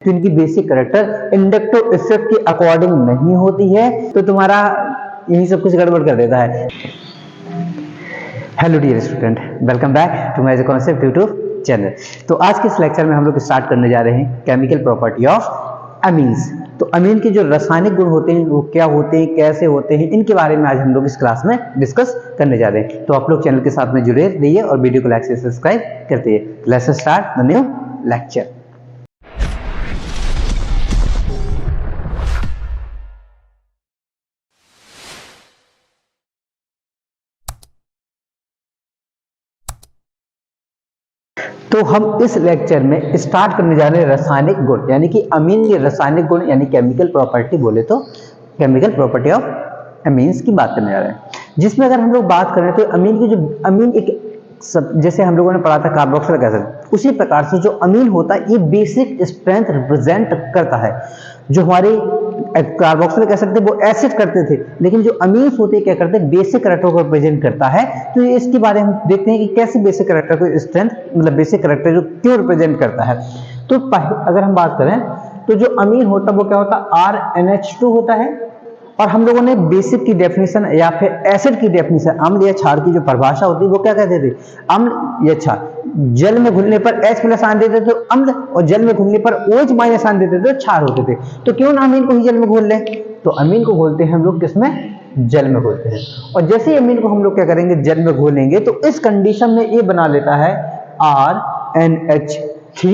तो इनकी basic character inductive effect के अकॉर्डिंग नहीं होती है, तो तुम्हारा यही सब कुछ गड़बड़ कर देता है। Hello dear student, welcome back to my concept YouTube channel. तो आज के इस लेक्चर में हम लोग स्टार्ट करने जा रहे हैं केमिकल प्रॉपर्टी ऑफ अमीन्स। तो अमीन के जो रासायनिक गुण होते हैं वो क्या होते हैं, कैसे होते हैं, इनके बारे में आज हम लोग इस क्लास में डिस्कस करने जा रहे हैं। तो आप लोग चैनल के साथ में जुड़े रहिए और वीडियो को लाइक से सब्सक्राइब करते रहिए। Let's start the new lecture. तो हम इस लेक्चर में स्टार्ट करने जा रहे हैं रासायनिक गुण, यानी कि अमीन के रासायनिक गुण, यानी केमिकल प्रॉपर्टी बोले तो केमिकल प्रॉपर्टी ऑफ अमीन्स की बात करने जा रहे हैं। जिसमें अगर हम लोग बात करें तो अमीन की जो अमीन एक जैसे हम लोगों ने पढ़ा था कार्बोक्सिलिक एसिड, उसी प्रकार से जो अमीन होता है ये बेसिक स्ट्रेंथ रिप्रेजेंट करता है। जो हमारे कार्बोक्सिलिक एसिड थे वो एसिड करते थे, लेकिन जो अमीन्स होते हैं क्या करते हैं, बेसिक कैरेक्टर को रिप्रेजेंट करता है। तो इसके बारे में हम देखते हैं कि कैसे बेसिक कैरेक्टर को स्ट्रेंथ मतलब बेसिक कैरेक्टर जो क्यों रिप्रेजेंट करता है। तो अगर हम बात करें तो जो अमीन होता है वो क्या होता है, RNH2 होता है। और हम लोगों ने बेसिक की डेफिनेशन या फिर एसिड की डेफिनेशन, अम्ल या क्षार की जो परिभाषा होती है वो क्या कहते थे, अम्ल या क्षार। जल में घुलने पर H+ आन देते थे तो अम्ल, और जल में घुलने पर OH- आन देते थे तो क्षार होते थे। तो क्यों ना अमीन को ही जल में घोल लें, तो अमीन को घोलते हैं हम लोग किसमें, जल में घोलते हैं। और जैसे ही अमीन को हम लोग क्या करेंगे, जल में घोलेंगे, तो इस कंडीशन में ये बना लेता है RNH3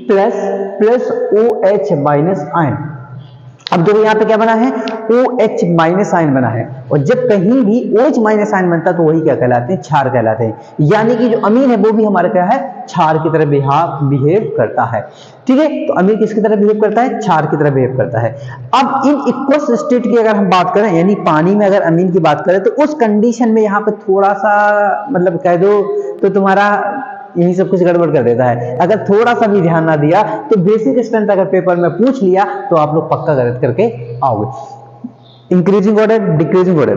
प्लस OH- आयन। अब देखो यहाँ पे क्या बना है, OH- आयन बना है। और जब कहीं भी OH- आयन बनता है तो वही क्या कहलाते हैं, क्षार कहलाते हैं। यानी कि जो अमीन है वो भी हमारा क्या है, क्षार की तरह बिहेव करता है। ठीक है, तो अमीन किसकी तरह बिहेव करता है, क्षार की तरह बिहेव करता है। अब इन इक्वस स्टेट की अगर हम बात करें, यानी पानी में अगर अमीन की बात करें, तो उस कंडीशन में यहाँ पे थोड़ा सा मतलब कह दो तो तुम्हारा यही सब कुछ गड़बड़ कर देता है। अगर थोड़ा सा भी ध्यान ना दिया तो बेसिक स्ट्रेंथ अगर पेपर में पूछ लिया तो आप लोग पक्का गलत करके आओगे। Increasing order, decreasing order,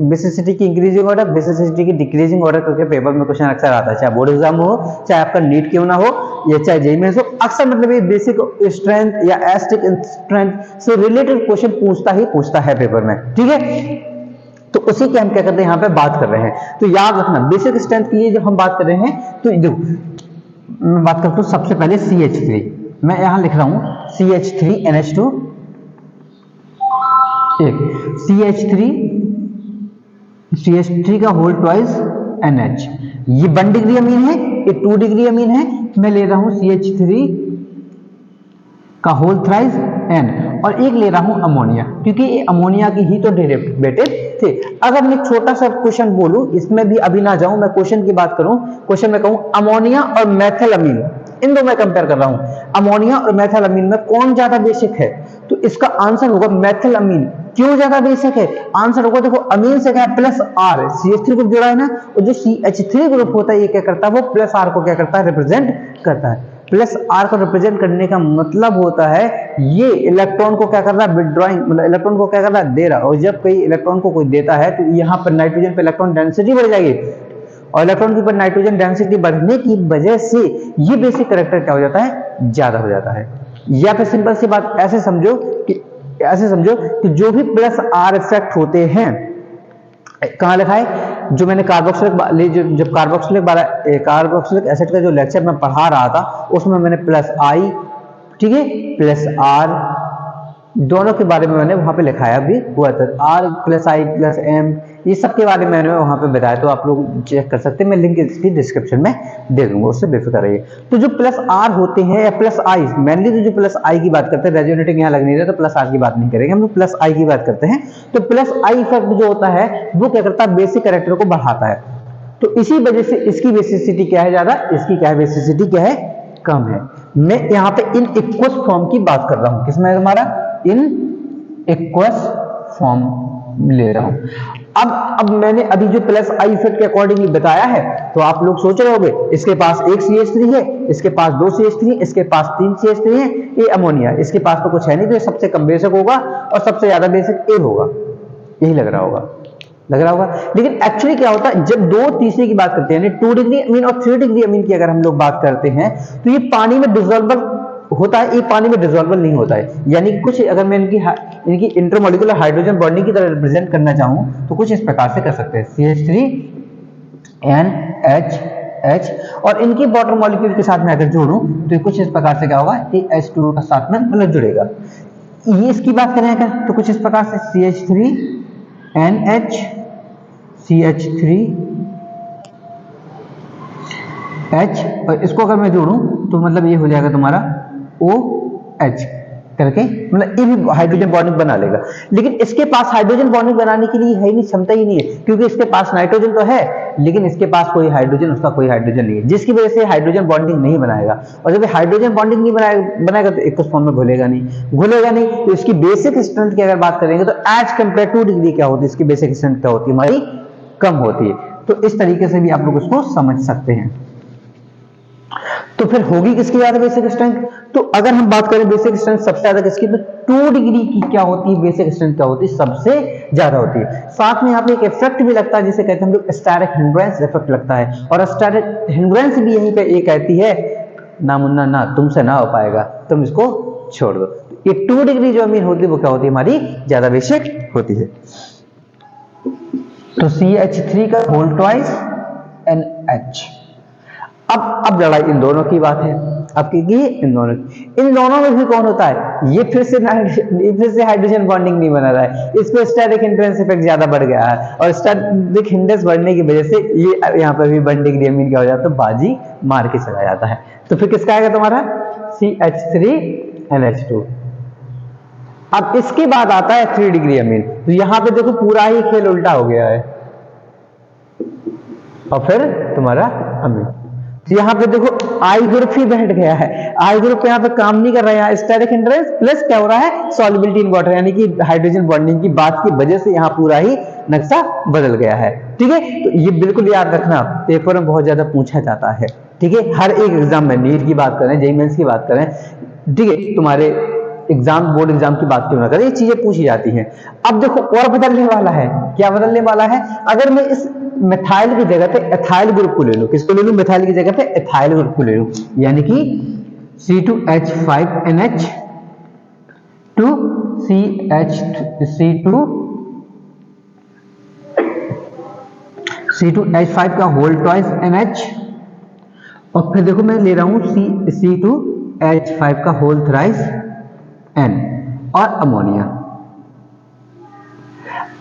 basicity की इंक्रीजिंग ऑर्डर, बेसिसिटी की डिक्रीजिंग ऑर्डर करके पेपर में क्वेश्चन अक्सर आता है, चाहे बोर्ड एग्जाम हो, चाहे आपका नीट क्यों ना हो, या चाहे जेईई मेंस हो। अक्सर मतलब ये बेसिक स्ट्रेंथ या एस्टिक स्ट्रेंथ से रिलेटेड क्वेश्चन पूछता है पेपर में। ठीक है, तो उसी की हम क्या करते हैं, यहाँ पे बात कर रहे हैं। तो याद रखना बेसिक स्ट्रेंथ के लिए जब हम बात कर रहे हैं तो मैं बात करता हूँ सबसे पहले CH3। मैं यहाँ लिख रहा हूँ CH3NH2, एक CH3 का होल ट्वाइस NH, ये 1 डिग्री अमीन है, ये 2 डिग्री अमीन है। मैं ले रहा हूँ CH3 का होल थ्राइस N, और एक ले रहा हूं अमोनिया, क्योंकि ये अमोनिया की ही तो डेरिवेटिव थे। अगर मैं छोटा सा क्वेश्चन बोलूं, इसमें भी अभी ना जाऊं, मैं क्वेश्चन की बात करूं, क्वेश्चन में कहूं अमोनिया और मेथिलअमीन, इन दो में कंपेयर कर रहा हूं, अमोनिया और मेथिलअमीन में कौन ज्यादा बेसिक है, तो इसका आंसर होगा मेथिलअमीन। क्यों ज्यादा बेसिक है, आंसर होगा देखो अमीन से क्या है +R, CH3 ग्रुप जुड़ा है ना, और जो CH3 ग्रुप होता है ये क्या करता है, वो +R को क्या करता है, रिप्रेजेंट करता है। +R को रिप्रेजेंट करने का मतलब होता है ये इलेक्ट्रॉन को क्या कर रहा है, विड्रॉइंग, मतलब इलेक्ट्रॉन को क्या कर रहा है, दे रहा। और जब कोई इलेक्ट्रॉन को कोई देता है तो यहाँ पर नाइट्रोजन पे इलेक्ट्रॉन डेंसिटी बढ़ जाएगी, और इलेक्ट्रॉन की पर नाइट्रोजन डेंसिटी बढ़ने की वजह से ये बेसिक कैरेक्टर क्या हो जाता है, ज्यादा हो जाता है। या फिर सिंपल सी बात ऐसे समझो कि जो भी +R इफेक्ट होते हैं, कहाँ लिखा है, जो मैंने जब कार्बोक्सिलिक एसिड का जो लेक्चर मैं पढ़ा रहा था उसमें मैंने +I, ठीक है, +R दोनों के बारे में मैंने वहां पे लिखाया भी हुआ था। R+I+M ये सब के बारे में मैंने वहां पे बताया, तो आप लोग चेक कर सकते हैं, मैं लिंक इसकी डिस्क्रिप्शन में दे दूंगा, उससे बेफिक्र रहिए। तो जो +R होते हैं या +I, मेनली तो जो +I की बात करते हैं, रेजोनेटिंग यहाँ लग नहीं रहा तो +R की बात नहीं करेंगे, हम लोग +I की बात करते हैं। तो +I इफेक्ट जो होता है वो क्या करता है, बेसिक कैरेक्टर को बढ़ाता है। तो इसी वजह से इसकी बेसिसिटी क्या है, ज्यादा, इसकी क्या है, बेसिसिटी क्या है, कम है। मैं यहाँ पे इन इक्वस फॉर्म की बात कर रहा हूं, किसमें हमारा इन इक्वस फॉर्म ले रहा हूं। अब मैंने अभी जो +I इफेक्ट के अकॉर्डिंगली बताया है, तो आप लोग सोच रहे होंगे इसके पास एक CH3 है, इसके पास 2 CH3 है, इसके पास 3 CH3 है, ये अमोनिया, इसके पास तो कुछ है नहीं, तो ये सबसे कम बेसिक होगा और सबसे ज्यादा बेसिक ए होगा, यही लग रहा होगा। लेकिन एक्चुअली क्या होता है, जब 2 तीसरे की बात करते हैं, यानी 2 डिग्री अमीन और 3 डिग्री अमीन की अगर हम लोग बात करते हैं, तो ये पानी में डिसॉल्वर होता है, ये पानी में डिसॉल्वल नहीं होता है। यानी कुछ अगर मैं इनकी इंटरमॉलिक्यूलर हाइड्रोजन बॉन्डिंग की तरह रिप्रेजेंट करना चाहूं तो कुछ इस प्रकार से कर सकते हैं, CH3NH, और इनकी वाटर मॉलिक्यूल के साथ में अगर जोड़ूं तो ये कुछ इस प्रकार से क्या होगा, ये H2O का साथ में मतलब जुड़ेगा। ये इसकी बात करें अगर तो कुछ इस प्रकार से CH3NH, CH3H, और इसको अगर मैं जोड़ूं तो मतलब ये हो जाएगा तुम्हारा OH करके, मतलब ये भी हाइड्रोजन बॉन्डिंग बना लेगा। लेकिन इसके पास हाइड्रोजन बॉन्डिंग बनाने के लिए है नहीं, क्षमता ही नहीं है, क्योंकि इसके पास नाइट्रोजन तो है लेकिन इसके पास कोई हाइड्रोजन, उसका कोई हाइड्रोजन नहीं है, जिसकी वजह से हाइड्रोजन बॉन्डिंग नहीं बनाएगा। और जब हाइड्रोजन बॉन्डिंग नहीं बनाएगा तो एक फॉर्म में घुलेगा नहीं। तो इसकी बेसिक स्ट्रेंथ की अगर बात करेंगे तो एज कंपेयर टू डिग्री क्या होती है, इसकी बेसिक स्ट्रेंथ क्या होती है, हमारी कम होती है। तो इस तरीके से भी आप लोग उसको समझ सकते हैं। तो फिर होगी किसकी ज्यादा बेसिक स्ट्रेंथ, तो अगर हम बात करें बेसिक स्ट्रेंथ सबसे ज्यादा किसकी, तो 2 डिग्री की क्या होती है बेसिक स्ट्रेंथ, क्या होती है, सबसे ज्यादा होती है। साथ में यहाँ पे एक इफेक्ट भी लगता है जिसे कहते हैं हम लोग स्टैटिक हिंड्रेंस इफेक्ट लगता है, और स्टैटिक हिंड्रेंस भी यहीं पे ये कहती है ना मुन्ना ना तुमसे ना हो पाएगा, तुम इसको छोड़ दो। ये 2 डिग्री जो अमीन होती है वो क्या होती है, हमारी ज्यादा बेसिक होती है। तो CH3 का होल ट्वाइस NH। अब लड़ाई इन दोनों की बात है, अब की इन दोनों में भी कौन होता है, ये फिर से हाइड्रोजन बॉन्डिंग नहीं बना रहा है, इस पे स्टैटिक हिंड्रेंस इफेक्ट ज्यादा बढ़ गया है, और स्टैटिक हिंड्रेंस बढ़ने की वजह से ये यहाँ पर भी 1 डिग्री अमीन क्या हो जाता है, बाजी मार के चला जाता है। तो फिर किसका आएगा तुम्हारा CH3NH2। अब इसके बाद आता है 3 डिग्री अमीन। तो यहाँ पे देखो पूरा ही खेल उल्टा हो गया है, और फिर तुम्हारा अमीन। तो यहाँ पे देखो आई ग्रुप ही बैठ गया है, आई ग्रुप यहाँ पे काम नहीं कर रहा है, स्टेरिक हिंड्रेंस प्लस क्या हो रहा है, सॉल्युबिलिटी इन वाटर, यानी कि हाइड्रोजन बॉन्डिंग की बात की वजह से यहाँ पूरा ही नक्शा बदल गया है। ठीक है, तो ये बिल्कुल याद रखना, पेपर में बहुत ज्यादा पूछा जाता है। ठीक है, हर एक एग्जाम में, नीट की बात करें, जेईई मेंस की बात करें, ठीक है, तुम्हारे एग्जाम, बोर्ड एग्जाम की बात क्यों ना करें, ये चीजें पूछी जाती हैं। अब देखो और बदलने वाला है, क्या बदलने वाला है, अगर मैं इस मिथाइल की जगह पे एथाइल ग्रुप को ले लूं, किसको ले लूं, मिथाइल की जगह पे एथाइल ग्रुप को ले लूं, यानी कि C2H5NH to C2H5 का होल ट्वाइस NH, और फिर देखो मैं ले रहा हूं C2H5 का होल थ्राइस N और अमोनिया।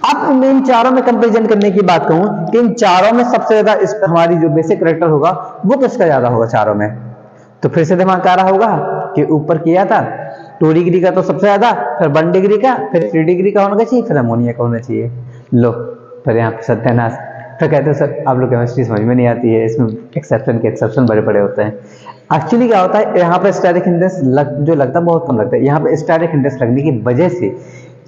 अब मैं इन चारों में कंपैरिजन करने की बात कहूं कि इन चारों में सबसे ज्यादा इस हमारी जो बेसिक कैरेक्टर होगा वो किसका ज्यादा होगा चारों में, तो फिर से दिमाग आ रहा होगा कि ऊपर किया था 2 डिग्री का तो सबसे ज्यादा, फिर 1 डिग्री का, फिर 3 डिग्री का होना चाहिए, फिर अमोनिया का होना चाहिए। लो फिर यहाँ पे सत्यानाश। तो कहते हैं सर आप लोग केमिस्ट्री समझ में नहीं आती है, इसमें एक्सेप्शन के एक्सेप्शन बड़े बड़े होते हैं। एक्चुअली क्या होता है, यहाँ पे स्टैटिक हिंड्रेंस जो लगता है बहुत कम लगता है, यहाँ पे स्टैटिक हिंड्रेंस लगने की वजह से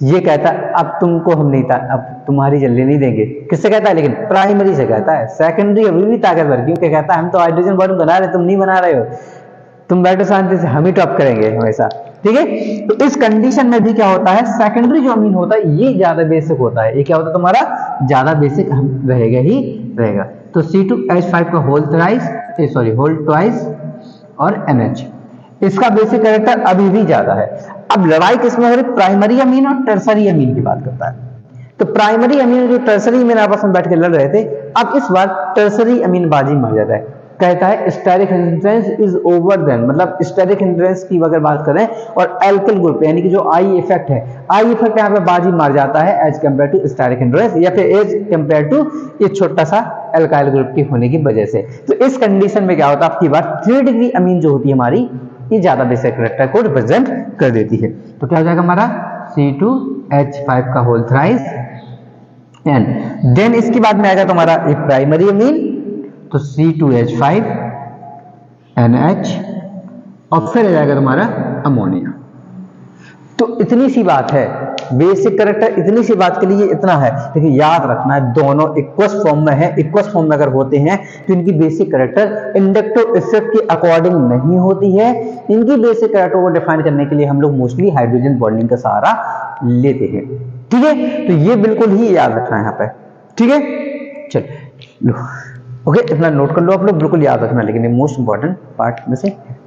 ये कहता है अब तुमको हम नहीं था, अब तुम्हारी जल्दी नहीं देंगे। किससे कहता है, लेकिन प्राइमरी से कहता है, सेकेंडरी अभी भी ताकतवर, क्योंकि कहता है हम तो हाइड्रोजन बॉन्ड बना रहे, तुम नहीं बना रहे हो, तुम बैठो शांति से, हम ही टॉप करेंगे हमेशा। ठीक है, तो इस कंडीशन में भी क्या होता है, सेकेंडरी जो अमीन होता है ये ज्यादा बेसिक होता है, ये क्या होता है तुम्हारा ज्यादा बेसिक रहेगा ही रहेगा। तो C2H5 का होल ट्वाइस और NH, इसका बेसिक कैरेक्टर अभी भी ज्यादा है। अब लड़ाई किसमें हो रही, प्राइमरी अमीन और टर्सरी अमीन की बात करता है। तो प्राइमरी अमीन और जो टर्सरी अमीन आपस में बैठ के लड़ रहे थे, अब इस बार टर्सरी अमीन बाजी मार जाता है, कहता है steric hindrance is over then, मतलब स्टेरिक हिंड्रेंस की अगर बात करें और एल्किल ग्रुप यानी कि जो आई इफेक्ट है, आई इफेक्ट यहाँ पे बाजी मार जाता है as compare to steric hindrance, या फिर एज कंपेयर टू ये छोटा सा एल्काइल ग्रुप की होने की वजह से। तो इस कंडीशन में क्या होता है, आपकी बात 3 डिग्री अमीन जो होती है हमारी, ये ज्यादा बेसिक कैरेक्टर को रिप्रेजेंट कर देती है। तो क्या हो जाएगा हमारा C2H5 का होल थ्राइस N। देन इसके बाद में आएगा तुम्हारा एक प्राइमरी अमीन, तो C2H5NH, और फिर आ जाएगा तुम्हारा अमोनिया। तो इतनी सी बात है, बेसिक कैरेक्टर इतनी सी बात के लिए इतना है, लेकिन याद रखना है दोनों इक्वस फॉर्म में है। इक्वस फॉर्म में अगर होते हैं तो इनकी बेसिक कैरेक्टर इंडक्टिव इफेक्ट के अकॉर्डिंग नहीं होती है। इनकी बेसिक कैरेक्टर को डिफाइन करने के लिए हम लोग मोस्टली हाइड्रोजन बॉन्डिंग का सहारा लेते हैं। ठीक है, तो ये बिल्कुल ही याद रखना है यहाँ पे। ठीक है, चलो ओके, इतना नोट कर लो आप लोग, बिल्कुल याद रखना, लेकिन ये मोस्ट इंपॉर्टेंट पार्ट में से है।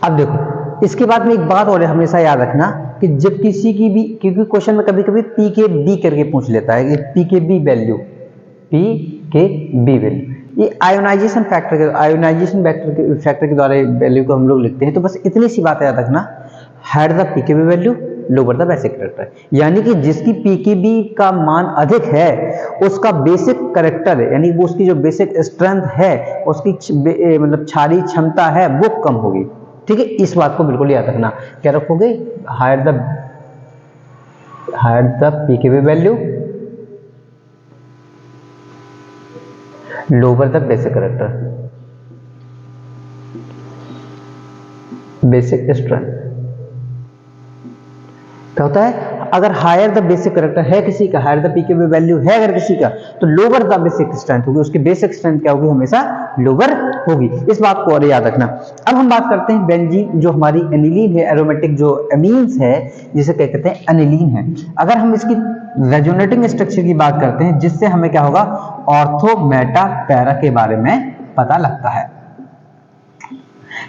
अब देखो इसके बाद में एक बात और हमेशा याद रखना कि जब किसी की भी, क्योंकि क्वेश्चन में कभी कभी पी के बी करके पूछ लेता है कि P K b value, P K b value, ये आयोनाइजेशन फैक्टर के द्वारा वैल्यू को हम लोग लिखते हैं। तो बस इतनी सी बात याद रखना, higher the p K b value lower the basic character, यानी कि जिसकी पी के बी का मान अधिक है उसका बेसिक करेक्टर यानी वो उसकी जो बेसिक स्ट्रेंथ है, उसकी मतलब क्षारीय क्षमता है वो कम होगी। ठीक है, इस बात को बिल्कुल याद रखना। क्या रखोगे? Higher the p K b value lower the basic character, basic strength. क्या होता है? अगर हायर द बेसिक करेक्टर है किसी का, higher the p K b value है अगर किसी का, तो लोअर द बेसिक स्ट्रेंथ होगी, उसकी बेसिक स्ट्रेंथ क्या होगी? हमेशा लोअर होगी। इस बात को और याद रखना। अब हम बात करते हैं बेंजीन, जो हमारी एनिलीन है, एरोमेटिक जो एमीन्स है जिसे क्या कहते हैं? एनिलीन है। अगर हम इसकी रेजोनेटिंग स्ट्रक्चर की बात करते हैं, जिससे हमें क्या होगा? ऑर्थो मेटा पैरा के बारे में पता लगता है।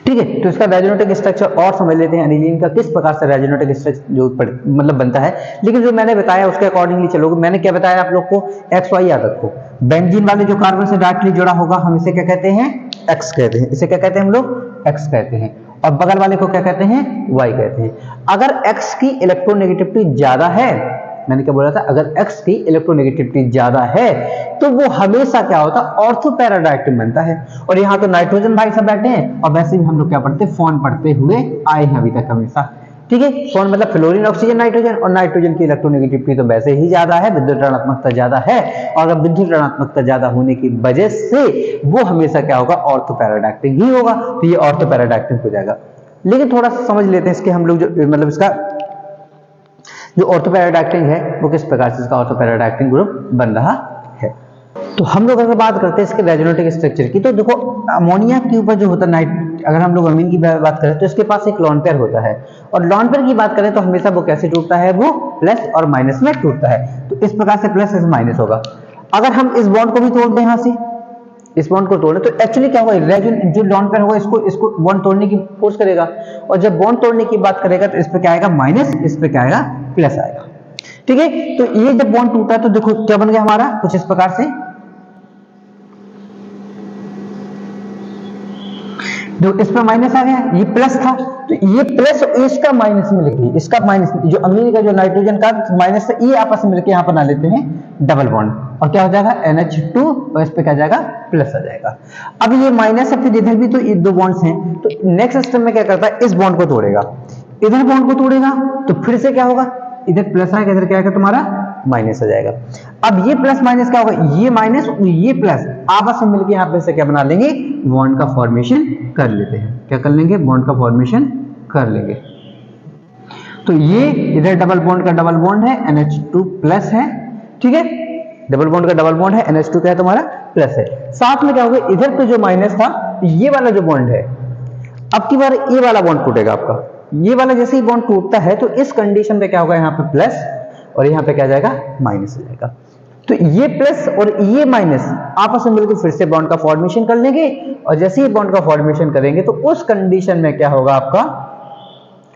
ठीक है, तो इसका रेजोनेटिक स्ट्रक्चर और समझ लेते हैं एनिलीन का किस प्रकार से रेजोनेटिक स्ट्रक्चर जो मतलब बनता है। लेकिन जो मैंने बताया उसके अकॉर्डिंगली चलोगे। मैंने क्या बताया आप लोग को? एक्स वाई याद रखो। बेंजीन वाले जो कार्बन से डायरेक्टली जुड़ा होगा हम इसे क्या कहते हैं? एक्स कहते हैं। इसे क्या कहते हैं हम लोग? एक्स कहते हैं। और बगल वाले को क्या कहते हैं? वाई कहते हैं। अगर एक्स की इलेक्ट्रोनेगेटिविटी ज्यादा है, मैंने क्या बोला था? अगर x की इलेक्ट्रोनेगेटिविटी ज्यादा है तो वो हमेशा क्या होता है? ऑर्थो पैरा डायरेक्टिव बनता है। और यहाँ तो नाइट्रोजन भाई सब बैठे हैं, और वैसे भी हम लोग क्या पढ़ते हैं? फोन पढ़ते हुए आए हैं अभी तक हमेशा। ठीक है, फोन मतलब फ्लोरीन, ऑक्सीजन, नाइट्रोजन, और नाइट्रोजन की इलेक्ट्रोनेगेटिविटी तो वैसे ही ज्यादा है, विद्युत ऋणात्मकता ज्यादा है, और अगर विद्युत ऋणात्मकता ज्यादा होने की वजह से वो हमेशा क्या होगा? ऑर्थो पैरा डायरेक्टिव ही होगा। तो ये ऑर्थो पैरा डायरेक्टिव हो जाएगा। लेकिन थोड़ा सा समझ लेते हैं इसके हम लोग, जो मतलब इसका जो ऑर्थो पैरा डायरेक्टिव है वो किस प्रकार से इसका ऑर्थो पैरा डायरेक्टिव ग्रुप बन रहा है। तो हम लोग अगर बात करते हैं इसके रेजोनेटिक स्ट्रक्चर की, तो देखो अमोनिया के ऊपर जो होता है अगर हम लोग अमीन की बात करें तो इसके पास एक लॉन पेयर होता है, और लॉन पेयर की बात करें तो हमेशा वो कैसे टूटता है? वो प्लस और माइनस में टूटता है। तो इस प्रकार से प्लस इस माइनस होगा। अगर हम इस बॉन्ड को भी तोड़ दें, यहां से इस बॉन्ड को तोड़े, तो एक्चुअली क्या होगा? जो लॉन पेयर होगा इसको बॉन्ड तोड़ने की फोर्स करेगा, और जब बॉन्ड तोड़ने की बात करेगा तो इस पे क्या आएगा? माइनस, इस पे क्या आएगा? प्लस आएगा। ठीक है, तो ये जब बॉन्ड टूटा तो देखो क्या बन गया हमारा? कुछ इस प्रकार से, जो इस पर माइनस आ गया, ये प्लस था, तो ये प्लस इसका माइनस में लिखिए, इसका माइनस, जो अमीन का जो नाइट्रोजन का माइनस है, ये आपस में मिलकर यहां पर बना लेते हैं डबल बॉन्ड, और क्या हो जाएगा? NH2, और इस पे क्या जाएगा? प्लस आ जाएगा। अब ये माइनस है, फिर इधर भी तो ये दो बॉन्ड्स हैं, तो नेक्स्ट स्टेप में क्या करता है? इस बॉन्ड को तोड़ेगा, इधर बॉन्ड को तोड़ेगा, तो फिर से क्या होगा? इधर प्लस आएगा, इधर क्या आएगा? तुम्हारा माइनस आ जाएगा। अब ये प्लस माइनस क्या होगा? ये माइनस ये प्लस आपस में मिलकर यहां पे से क्या बना लेंगे? बॉन्ड का फॉर्मेशन कर लेते हैं। क्या कर लेंगे? बॉन्ड का फॉर्मेशन कर लेंगे। तो ये इधर डबल बॉन्ड का डबल बॉन्ड है, NH2 प्लस है। ठीक है, डबल बॉन्ड का डबल बॉन्ड है, NH2 क्या है तुम्हारा? प्लस है। साथ में क्या होगा? इधर पे जो माइनस था, ये वाला जो बॉन्ड है, अब की बार ये वाला बॉन्ड टूटेगा आपका। ये वाला जैसे ही बॉन्ड टूटता है तो इस कंडीशन में क्या होगा? यहाँ पे प्लस, और यहाँ पे क्या जाएगा? माइनस हो जाएगा। तो ये प्लस और ये माइनस आपस में मिलकर फिर से बॉन्ड का फॉर्मेशन कर लेंगे, और जैसे ही बॉन्ड का फॉर्मेशन करेंगे तो उस कंडीशन में क्या होगा आपका?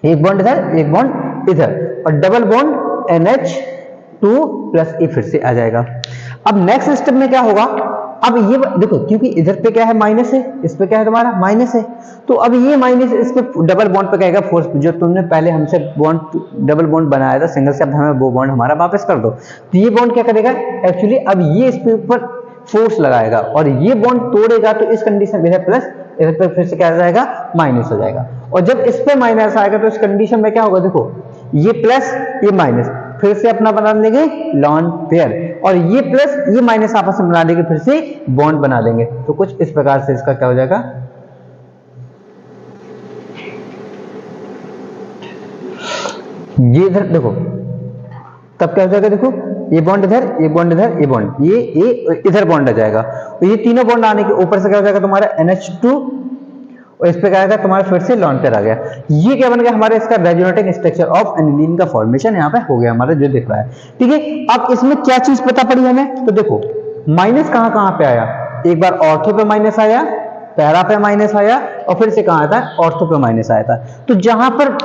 एक बॉन्ड इधर, एक बॉन्ड इधर, और डबल बॉन्ड NH2 प्लस ए फिर से आ जाएगा। अब नेक्स्ट स्टेप में क्या होगा? अब ये देखो, क्योंकि इधर पे क्या है? माइनस है, इस पे क्या है तुम्हारा? माइनस है। तो अब ये माइनस इस पे डबल बॉन्ड पे क्या आएगा? फोर्स। जो तुमने पहले हमसे बॉन्ड डबल बॉन्ड बनाया था सिंगल से, अब हमें वो बॉन्ड हमारा वापस कर दो। तो ये बॉन्ड क्या करेगा? एक्चुअली अब ये इस पे ऊपर फोर्स लगाएगा, और ये बॉन्ड तोड़ेगा, तो इस कंडीशन में इधर प्लस, इधर पे फिर से क्या आ जाएगा? माइनस हो जाएगा। और जब इस पे माइनस आएगा तो इस कंडीशन में क्या होगा? देखो ये प्लस ये माइनस फिर से अपना बना लेंगे लॉन पेयर, और ये प्लस ये माइनस आपस में बना लेंगे, फिर से बॉन्ड बना लेंगे। तो कुछ इस प्रकार से इसका क्या हो जाएगा? ये इधर देखो, तब क्या हो जाएगा? देखो ये बॉन्ड इधर, ये बॉन्ड इधर, ये बॉन्ड, ये इधर बॉन्ड आ जाएगा, और ये तीनों बॉन्ड आने के ऊपर से क्या हो जाएगा? तुम्हारा NH2, और इस पे क्या आएगा? तुम्हारा फिर से लॉन पेयर आ गया। ये क्या बन गया हमारे? इसका रेजोनेटिक स्ट्रक्चर ऑफ एनिलीन का फॉर्मेशन यहाँ पे हो गया हमारा, जो दिख रहा है। ठीक है, अब इसमें क्या चीज पता पड़ी हमें? तो देखो माइनस कहां कहां पे आया? एक बार ऑर्थो पे माइनस आया, पैरा पे माइनस आया और फिर से कहाँ आता है, ऑर्थो पे माइनस आया था। तो जहां पर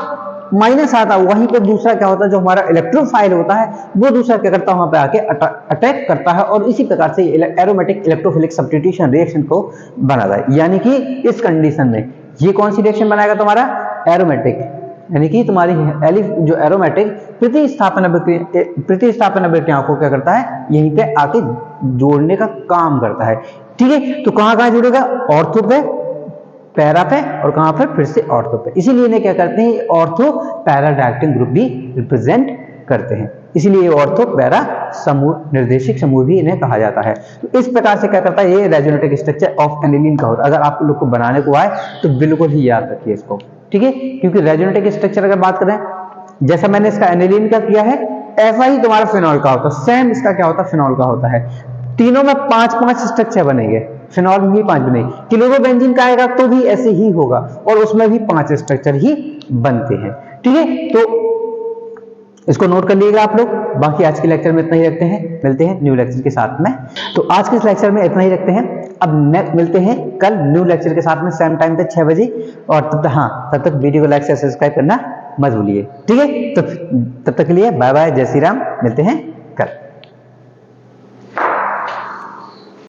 माइनस आता है वहीं पे दूसरा क्या होता है, जो हमारा इलेक्ट्रोफाइल होता है वो दूसरा क्या करता है, वहां पे आके अटैक करता है और इसी प्रकार से एरोमेटिक इलेक्ट्रोफिलिक सब्स्टिट्यूशन रिएक्शन को बनाता है। यानी कि इस कंडीशन में ये कौन सी रिएक्शन बनाएगा, तुम्हारा एरोमेटिक, यानी कि तुम्हारी जो एरोमेटिक प्रतिस्थापन अभिक्रियाओं को क्या करता है, यहीं पे आके जोड़ने का काम करता है। ठीक है, तो कहां कहां जुड़ेगा, ऑर्थो पे, पैरा पे और कहां पर, फिर से ऑर्थो पे। इसीलिए इन्हें क्या करते हैं, ऑर्थो पैरा डायरेक्टिंग ग्रुप भी रिप्रेजेंट करते हैं, इसीलिए ऑर्थो पैरा समूह, निर्देशिक समूह भी इन्हें कहा जाता है। तो इस प्रकार से क्या करता है, ये रेजोनेटिक स्ट्रक्चर ऑफ एनिलीन का होता है। अगर आप लोग को बनाने को आए तो बिल्कुल ही याद रखिए इसको, ठीक है, क्योंकि रेजोनेटिक स्ट्रक्चर अगर बात करें, जैसा मैंने इसका एनिलीन का किया है, ऐसा ही तुम्हारा फिनॉल का होता है, सेम इसका क्या होता है, फिनॉल का होता है। तीनों में 5-5 स्ट्रक्चर बनेंगे, फिनॉल में भी 5 बनेंगे, क्लोरोबेंजीन का आएगा तो भी ऐसे ही होगा और उसमें भी 5 स्ट्रक्चर ही बनते हैं। ठीक है, तो इसको नोट कर लीजिएगा आप लोग। बाकी आज के लेक्चर में इतना ही रखते हैं, मिलते हैं न्यू लेक्चर के साथ में। तो आज के इस लेक्चर में इतना ही रखते हैं, अब नेक्स्ट मिलते हैं कल न्यू लेक्चर के साथ में, सेम टाइम पे 6 बजे। और तब तक वीडियो को लाइक से सब्सक्राइब करना मत भूलिए, ठीक है। तब तक के लिए बाय बाय, जय श्री राम, मिलते हैं कल।